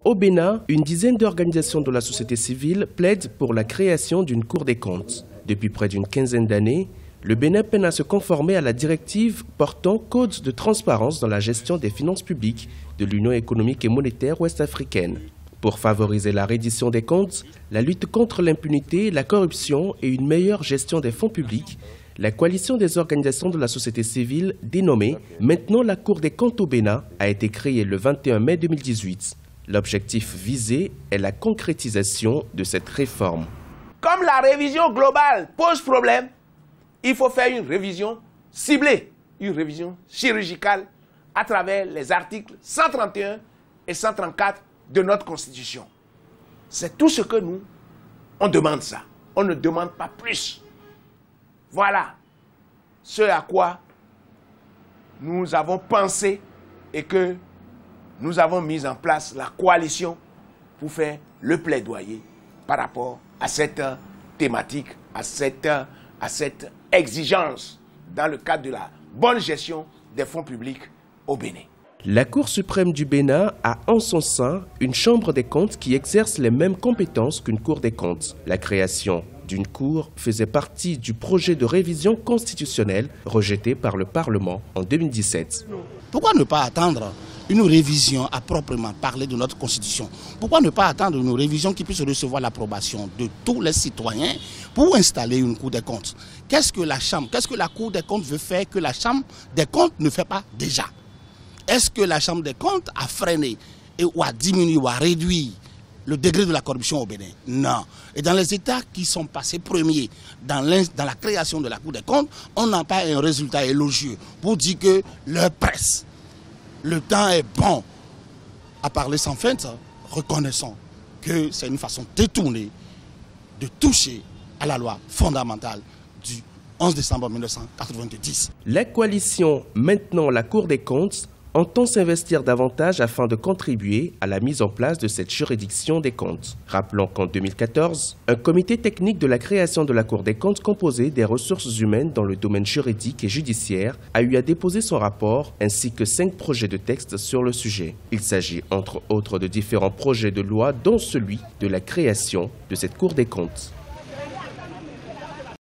Au Bénin, une dizaine d'organisations de la société civile plaident pour la création d'une Cour des comptes. Depuis près d'une quinzaine d'années, le Bénin peine à se conformer à la directive portant code de transparence dans la gestion des finances publiques de l'Union économique et monétaire ouest-africaine. Pour favoriser la reddition des comptes, la lutte contre l'impunité, la corruption et une meilleure gestion des fonds publics, la coalition des organisations de la société civile, dénommée maintenant la Cour des comptes au Bénin, a été créée le 21 mai 2018. L'objectif visé est la concrétisation de cette réforme. Comme la révision globale pose problème, il faut faire une révision ciblée, une révision chirurgicale à travers les articles 131 et 134 de notre Constitution. C'est tout ce que on demande ça. On ne demande pas plus. Voilà ce à quoi nous avons pensé et que nous avons mis en place la coalition pour faire le plaidoyer par rapport à cette thématique, à cette exigence dans le cadre de la bonne gestion des fonds publics au Bénin. La Cour suprême du Bénin a en son sein une chambre des comptes qui exerce les mêmes compétences qu'une Cour des comptes. La création d'une cour faisait partie du projet de révision constitutionnelle rejeté par le Parlement en 2017. Pourquoi ne pas attendre une révision à proprement parler de notre Constitution? Pourquoi ne pas attendre une révision qui puisse recevoir l'approbation de tous les citoyens pour installer une Cour des comptes? Qu'est-ce que la Cour des comptes veut faire que la Chambre des comptes ne fait pas déjà? Est-ce que la Chambre des comptes a freiné ou a diminué ou a réduit le degré de la corruption au Bénin? Non. Et dans les États qui sont passés premiers dans la création de la Cour des comptes, on n'a pas un résultat élogieux pour dire que leur presse, le temps est bon. À parler sans feinte, reconnaissons que c'est une façon détournée de toucher à la loi fondamentale du 11 décembre 1990. La coalition Maintenant la Cour des comptes entend s'investir davantage afin de contribuer à la mise en place de cette juridiction des comptes. Rappelons qu'en 2014, un comité technique de la création de la Cour des comptes composé des ressources humaines dans le domaine juridique et judiciaire a eu à déposer son rapport ainsi que 5 projets de texte sur le sujet. Il s'agit entre autres de différents projets de loi dont celui de la création de cette Cour des comptes.